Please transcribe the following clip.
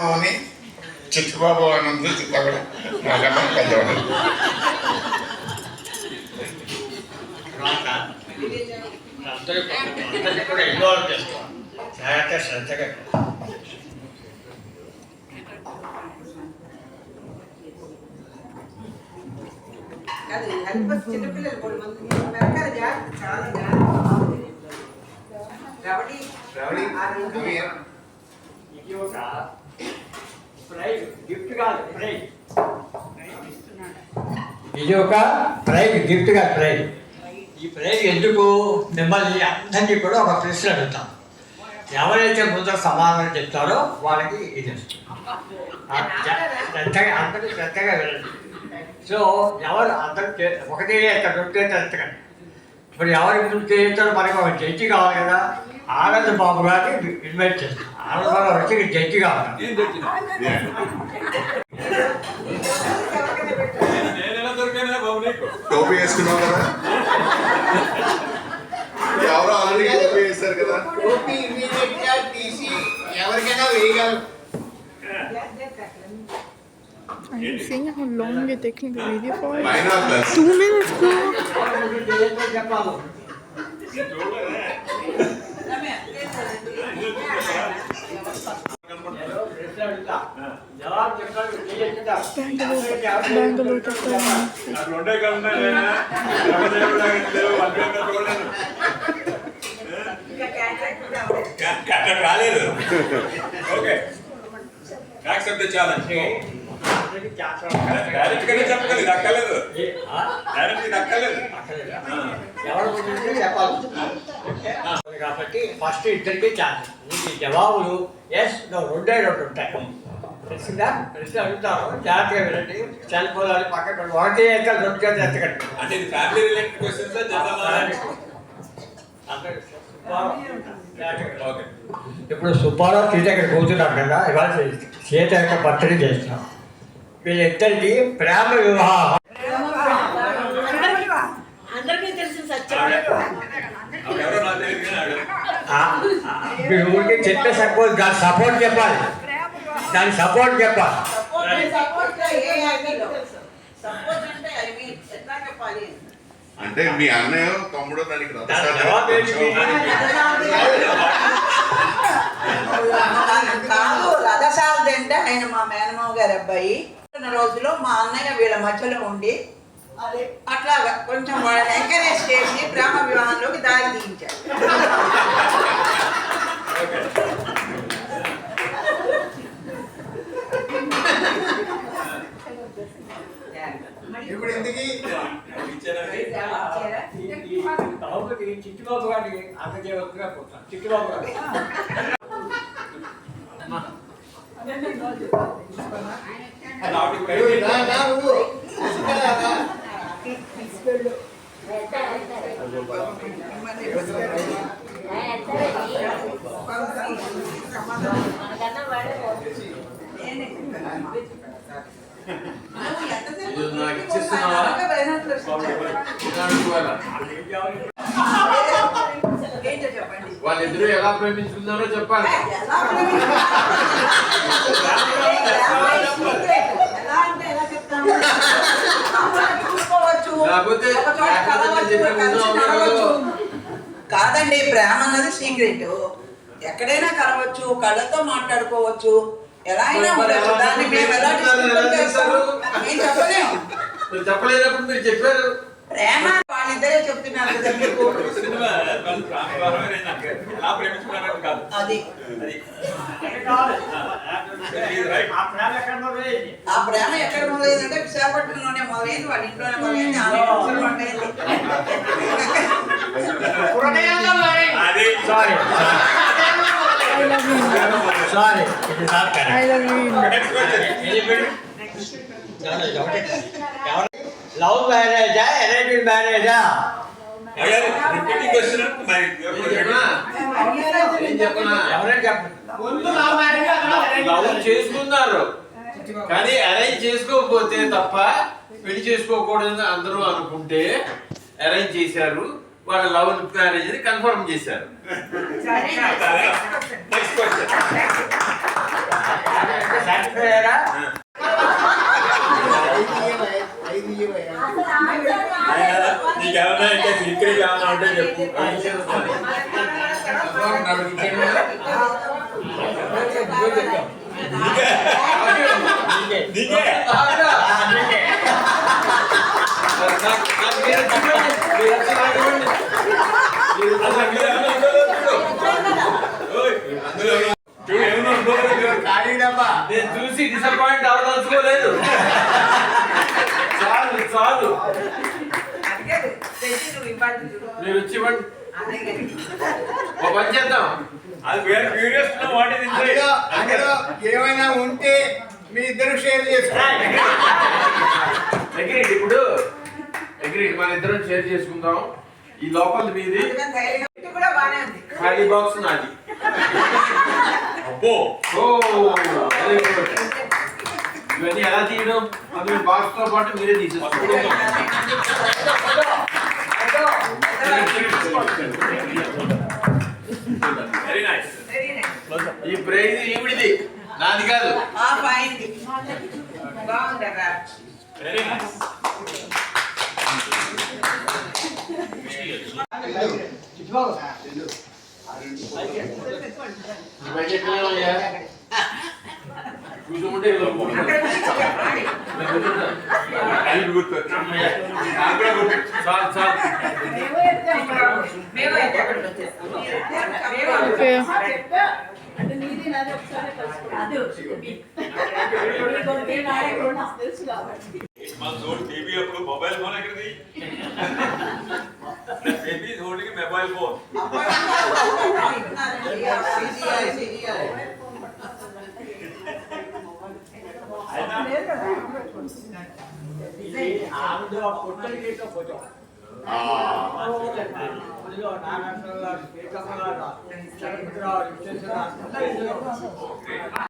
అని చిట్టుబాబు అని చిత్తగడం నాకన్నా పెద్దవాడు. కూడా ఇన్వాల్వ్ చేసుకోవాలి, జాగ్రత్త శ్రద్ధగా. ఇది ఒక ప్రైజ్ గిఫ్ట్ కాదు, ప్రైజ్. ఇది ఒక ప్రైజ్ గిఫ్ట్ కాదు, ప్రైజ్. ఈ ప్రైజ్ ఎందుకు? మిమ్మల్ని అందరినీ కూడా ఒక ప్రశ్న అడుగుతాం. ఎవరైతే ముందర సమాధానం చెప్తారో వాళ్ళకి ఇది శ్రద్ధగా, అందరూ శ్రద్ధగా వెళ్ళండి. సో ఎవరు అందరూ ఒకటే ఇక్కడ దొరికితే తెలుసుకోండి. ఇప్పుడు ఎవరికి ముందు చేస్తారో మనకి ఒక జడ్జి కావాలి కదా. ఆనంద్ బాబు గారిని ఇన్వైట్ చేస్తాం. ఆనంద్ బాబు వచ్చి జడ్జి కావాలి. టోపీ వేసుకున్నావు కదా, ఎవరో ఆల్రెడీ టోపీ వేస్తారు కదా. టోపీ ఇమీడియట్ గా తీసి ఎవరికైనా వేయగలరు. Are you seeing how long you're taking the video for? Why not plus? 2 minutes, bro. చెప్పాలి. Bangalore రాలేదు. Okay, accept the challenge. Direct గానే చెప్పగలి, దక్కలేదు. డైరెక్ట్ దక్కలేదు. ఎవరు చెప్పాలి కాబట్టి ఫస్ట్ ఇద్దరికి ఛాన్స్. ఈ జవాబులు ఎస్ నో రెండే రెండు ఉంటాయి. తెలిసిందా? ప్రశ్న అడుగుతారు, జాగ్రత్తగా వినండి. సెల్ ఫోన్ అని పక్కన ఒకటి ఎక్కలు రెండు చేతులు ఎత్తకండి. అంటే ఇది ఫ్యామిలీ రిలేటెడ్ క్వశ్చన్స్ ఓకే. ఇప్పుడు సుబ్బారావు సీత ఇక్కడ కూర్చున్నాం కదా, ఇవాళ సీత యొక్క బర్త్డే చేస్తున్నాం. వీళ్ళిద్దరికి ప్రేమ వివాహం. మీరు ఊరికి చెప్పే సపోర్ట్, దాని సపోర్ట్ చెప్పాలి, దాని సపోర్ట్ చెప్పాలి. అంటే మీ అన్నయ్య తమ్ముడు దానికి రథసారథి అంటే ఆయన మా మేనమావ గారి అబ్బాయి. రోజులో మా అన్నయ్య వీళ్ళ మధ్యలో ఉండి అట్లాగా కొంచెం వాళ్ళని ఎంకరేజ్ చేసి ప్రేమ వివాహంలోకి దారి తీయించారు. ఇప్పుడు ఎందుకు చిట్టుబాబు గారి అందజేవచ్చుగా పోతాం. చిట్టుబాబు గారు వాళ్ళిద్దరూ ఎలా ప్రేమించుకున్నారో చెప్పాలి. కాదండి, ప్రేమ అన్నది సీక్రెట్. ఎక్కడైనా కలవచ్చు, కళ్ళతో మాట్లాడుకోవచ్చు, ఎలా అయినా ఉండొచ్చు. దాన్ని మేము ఎలా చెప్పలేము. చెప్పలేనప్పుడు మీరు చెప్పారు. ప్రేమ వాళ్ళిద్దరే చెప్తున్నారు కదా మీకు. అది ఆ ప్రేమ ఎక్కడ మొదలైందంటే విశాఖపట్నంలోనే మొదలైంది, వాళ్ళ ఇంట్లోనే మొదలైంది. I love you. లవ్ మ్యారేజా, అరేంజ్డ్ మ్యారేజా? లవ్ చేసుకున్నారు కానీ అరేంజ్ చేసుకోకపోతే తప్ప పెళ్లి చేసుకోకూడదని అందరూ అనుకుంటే అరేంజ్ చేశారు. వాళ్ళ లవ్ మ్యారేజ్ ని కన్ఫర్మ్ చేశారు. సాటిస్ఫై అయ్యారా? నీకేమన్నా ఇంకా సీక్రెట్ ఏమన్నా ఉంటే చెప్పు. నీకే చూడు ఏమన్నా ఉంటుందో నేను చూసి డిసప్పాయింట్ అవ్వదలుచుకోలేదు. చాలు చాలు అడిగాడు తెచ్చి నువ్వు ఇవ్వాలి చూడు. మీరు వచ్చి ఇవ్వండి. అలాగే. ఒక పని చేద్దాం. అది వేరే క్యూరియస్ వాట్ ఇస్ అందులో ఏమైనా ఉంటే మీ ఇద్దరు షేర్ చేసుకోండి. అగ్రీడ్. ఇప్పుడు అగ్రీడ్, మన ఇద్దరం షేర్ చేసుకుందాం. ఈ లోపల మీది, అందుకని ధైర్యంగా ఇది కూడా బాగానే ఉంది. ఖాళీ బాక్స్ నాది. అబ్బో ఓ వెరీ గుడ్. ఇవన్నీ ఎలా తీయడం? అందులో బాక్స్ తో పాటు మీరే తీసేస్తారు. Very nice. Very nice. ఈ ప్రైజ్ ఈవిడిది, నాది కాదు. అయింది బాగుందరా. Very nice. ఈ బడ్జెట్ ఏమయ్యా? కూర్చోమంటే ఇలా కూర్చోండి. నేను కూర్చుంటాను. అది గుర్తు. నాకు కూడా గుర్తు. చాలు చాలు. మేము అయితే అక్కడికి వచ్చేస్తాం. మన జోన్ టీవీ అప్పుడు మొబైల్ ఫోన్ ఎక్కడిది? టీవీ జోన్కి మొబైల్ ఫోన్. అందులో పొట్టలు చేసిన ఫోటో, అందులో నారాయణ గారు, శ్రీకమ్మ గారు, విశ్వేశ్వరరావు, అందరూ ఇందులో